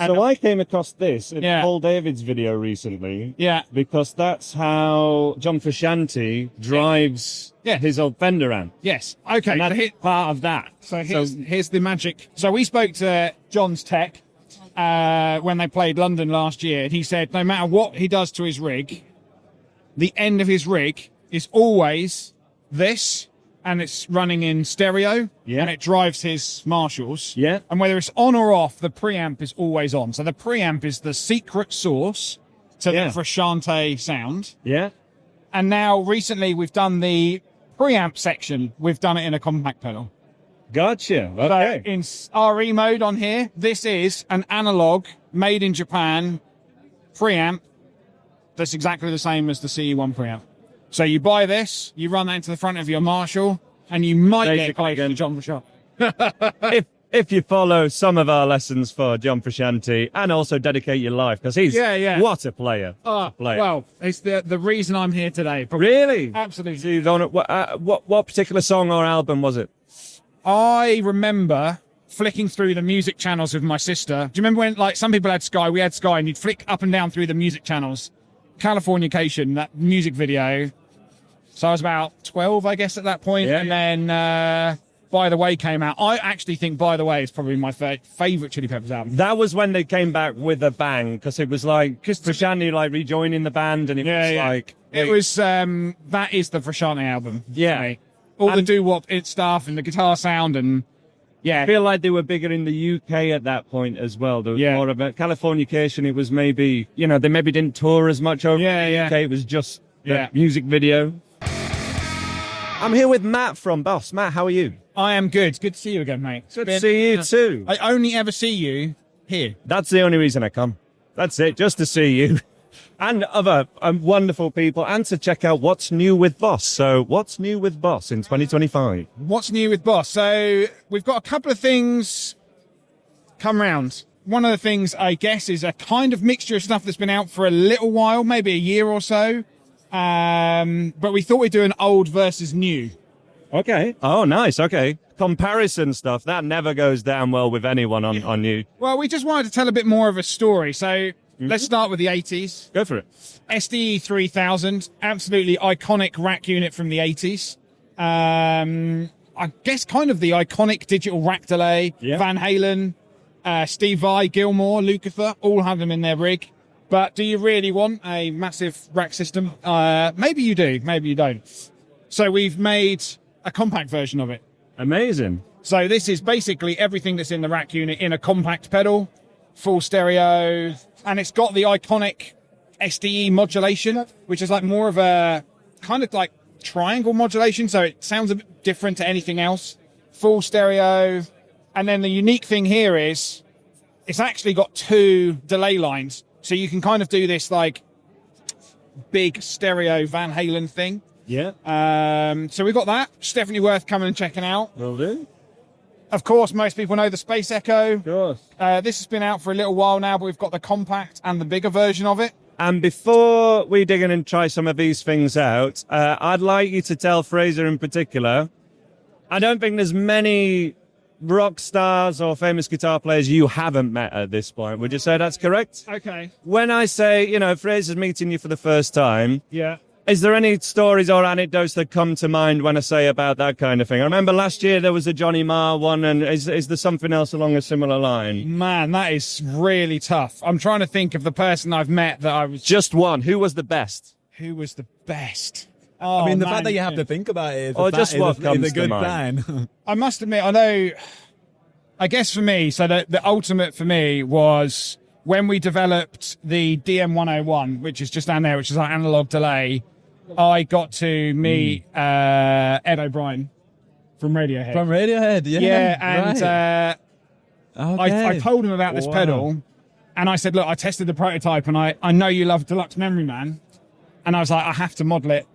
So I came across this in Yeah. Paul David's video recently. Yeah. Because that's how John Frusciante drives Yeah. his old Fender amp. Yes. Okay. And So, that's part of that. here's the magic. So we spoke to John's tech when they played London last year. And he said no matter what he does to his rig, the end of his rig is always this, and it's running in stereo, and it drives his Marshalls. Yeah. And whether it's on or off, the preamp is always on. So the preamp is the secret source to the Frusciante sound. Yeah. And now recently we've done the preamp section. We've done it in a compact pedal. Gotcha. Okay. So in RE mode on here, this is an analog made in Japan preamp that's exactly the same as the CE1 preamp. So you buy this, you run that into the front of your Marshall, and you might get close to John Frusciante. if you follow some of our lessons for John Frusciante and also dedicate your life, because he's what a player. Well, it's the reason I'm here today. Really? Absolutely. So you don't, what particular song or album was it? I remember flicking through the music channels with my sister. Do you remember when, like, some people had Sky, we had Sky, and you'd flick up and down through the music channels? Californication, that music video. So I was about 12, I guess, at that point. Yeah. And then By the Way came out. I actually think By the Way is probably my favourite Chili Peppers album. That was when they came back with a bang, because it was like Frusciante like rejoining the band, and it was like... It was, that is the Frusciante album. Yeah. All the doo-wop stuff and the guitar sound and... Yeah. I feel like they were bigger in the UK at that point as well. There was more of a Californication. It was maybe, they maybe didn't tour as much over the UK. It was just the music video. I'm here with Matt from Boss. Matt, how are you? I am good. Good to see you again, mate. Good to see you too. I only ever see you here. That's the only reason I come. That's it, just to see you. And other wonderful people, and to check out what's new with Boss. So what's new with Boss in 2025? What's new with Boss? So we've got a couple of things come round. One of the things, I guess, is a kind of mixture of stuff that's been out for a little while, maybe a year or so. But we thought we'd do an old versus new. Okay. Oh, nice. Okay. Comparison stuff, that never goes down well with anyone on new. Well, we just wanted to tell a bit more of a story. So let's start with the 80s. Go for it. SDE 3000, absolutely iconic rack unit from the 80s. I guess kind of the iconic digital rack delay. Yeah. Van Halen, Steve Vai, Gilmour, Lukather, all have them in their rig. But do you really want a massive rack system? Maybe you do, maybe you don't. So we've made a compact version of it. Amazing. So this is basically everything that's in the rack unit in a compact pedal, full stereo, and it's got the iconic SDE modulation, which is like more of a kind of like triangle modulation, so it sounds a bit different to anything else. Full stereo, and then the unique thing here is it's actually got 2 delay lines, so you can kind of do this like big stereo Van Halen thing. Yeah. So we've got that. It's definitely worth coming and checking out. Will do. Of course, most people know the Space Echo. Of course. This has been out for a little while now, but we've got the compact and the bigger version of it. And before we dig in and try some of these things out, I'd like you to tell Fraser in particular, I don't think there's many rock stars or famous guitar players you haven't met at this point. Would you say that's correct? Okay. When I say, Fraser's meeting you for the first time, Yeah. is there any stories or anecdotes that come to mind when I say about that kind of thing? I remember last year there was a Johnny Marr one, and is there something else along a similar line? Man, that is really tough. I'm trying to think of the person I've met that I was... Just one. Who was the best? Who was the best? I mean, the fact that you have to think about it is a good sign. I must admit, I guess for me, so the ultimate for me was when we developed the DM101, which is just down there, which is our analog delay. I got to meet Ed O Brien from Radiohead. From Radiohead, yeah. Yeah, and I told him about this pedal, and I said, look, I tested the prototype, and I know you love Deluxe Memory Man, and I was like, I have to model it.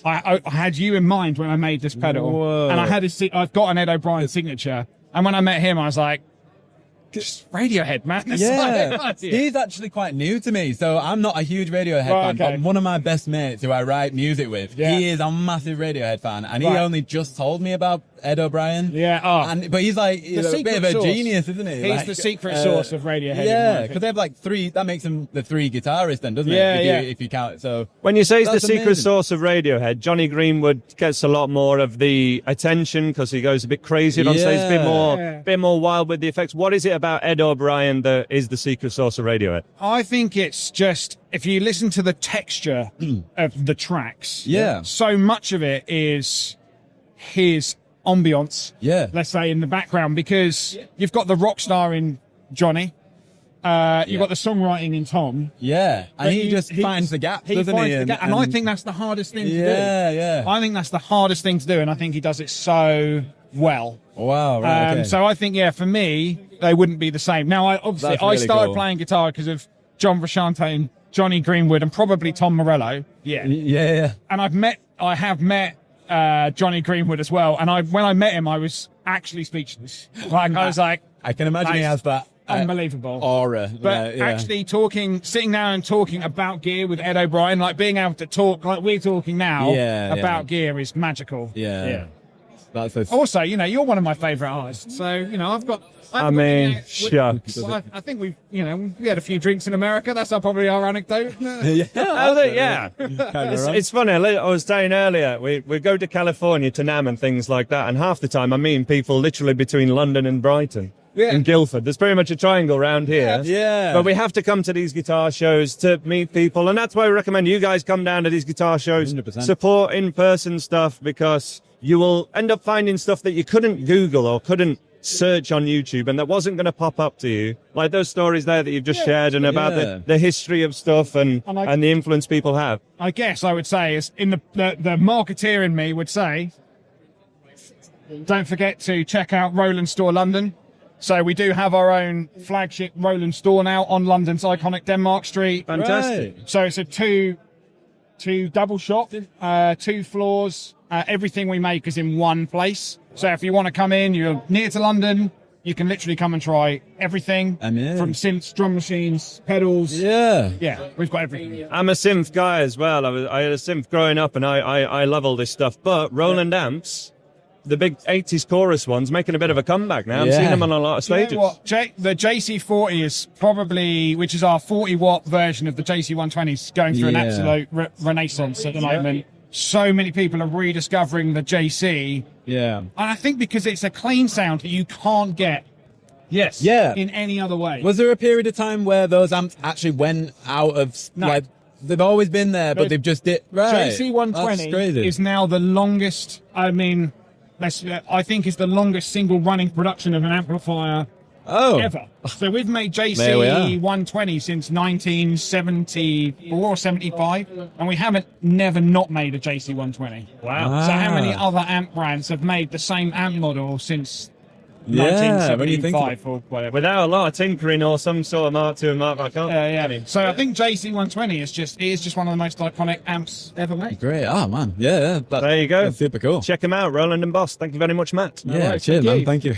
I had you in mind when I made this pedal, and I've got an Ed O Brien signature, and when I met him, I was like, just Radiohead, man. Yeah, he's actually quite new to me, so I'm not a huge Radiohead fan, but one of my best mates who I write music with, he is a massive Radiohead fan, and he only just told me about Ed O Brien. Yeah. Oh. But he's like a bit secret of a sauce. genius, isn't he? He's Like, the secret sauce of Radiohead. Yeah, because they have like three. That makes him the three guitarists, then, doesn't Yeah, it? yeah. If you count it. So When you say he's the That's secret amazing. sauce of Radiohead, Johnny Greenwood gets a lot more of the attention because he goes a bit crazy on stage, Yeah. bit more wild with the effects. What is it about Ed O'Brien that is the secret sauce of Radiohead? I think it's just, if you listen to the texture of the tracks, Yeah. so much of it is his ambience, Yeah. let's say, in the background, because you've got the rock star in Johnny, you've got the songwriting in Tom. yeah, and But he just finds the gaps, doesn't finds he? the gap, and I think that's the hardest thing to do. yeah. I think that's the hardest thing to do, and I think he does it so well. Wow, right. Okay. So I think, for me, they wouldn't be the same. Now, That's really I started cool. playing guitar because of John Frusciante and Johnny Greenwood and probably Tom Morello. yeah. And I have met Johnny Greenwood as well. And when I met him, I was actually speechless. Like, I was like, I can imagine he has that unbelievable aura. But actually sitting down and talking about gear with Ed O'Brien, like being able to talk like we're talking now about gear is magical. Yeah. That's a, Also, you're one of my favourite artists. So, I've got. Shucks. Well, I think we had a few drinks in America. That's probably our anecdote. Yeah. It's funny. I was saying earlier, we go to California, to NAMM and things like that, and half the time I'm meeting people literally between London and Brighton. Yeah. And Guildford. There's pretty much a triangle around here. Yeah. But we have to come to these guitar shows to meet people, and that's why we recommend you guys come down to these guitar shows, 100%. support in-person stuff, because you will end up finding stuff that you couldn't Google or couldn't search on YouTube, and that wasn't going to pop up to you, like those stories there that you've just shared, and about the history of stuff and the influence people have. I guess I would say is in the marketeer in me would say, don't forget to check out Roland Store London. So we do have our own flagship Roland store now on London's iconic Denmark Street. Fantastic. Right. So it's a two double shop, 2 floors. Everything we make is in one place. So if you want to come in, you're near to London, you can literally come and try everything. From synths, drum machines, pedals. Yeah. Yeah, we've got everything. I'm a synth guy as well. I had a synth growing up, and I love all this stuff. But Roland amps, the big 80s chorus ones, making a bit of a comeback now. I'm seeing them on a lot of stages. You know what? The JC40 is probably, which is our 40-watt version of the JC120, is going through an absolute renaissance at the moment. So many people are rediscovering the JC. Yeah. And I think because it's a clean sound that you can't get in any other way. Was there a period of time where those amps actually went out of like they've always been there, but they've just JC120 is now the longest. I mean, I think is the longest single running production of an amplifier ever. So we've made JC120 since 1974 or 75, and we haven't never not made a JC120. Wow. So how many other amp brands have made the same amp model since when you think of 1975 or whatever? Without a lot of tinkering or some sort of Mark II and Mark I can't. So I think JC120 is just one of the most iconic amps ever made. Great. Oh man. Yeah. There you go. That's super cool. Check them out, Roland and Boss. Thank you very much, Matt. Yeah. Cheers, man. Thank you.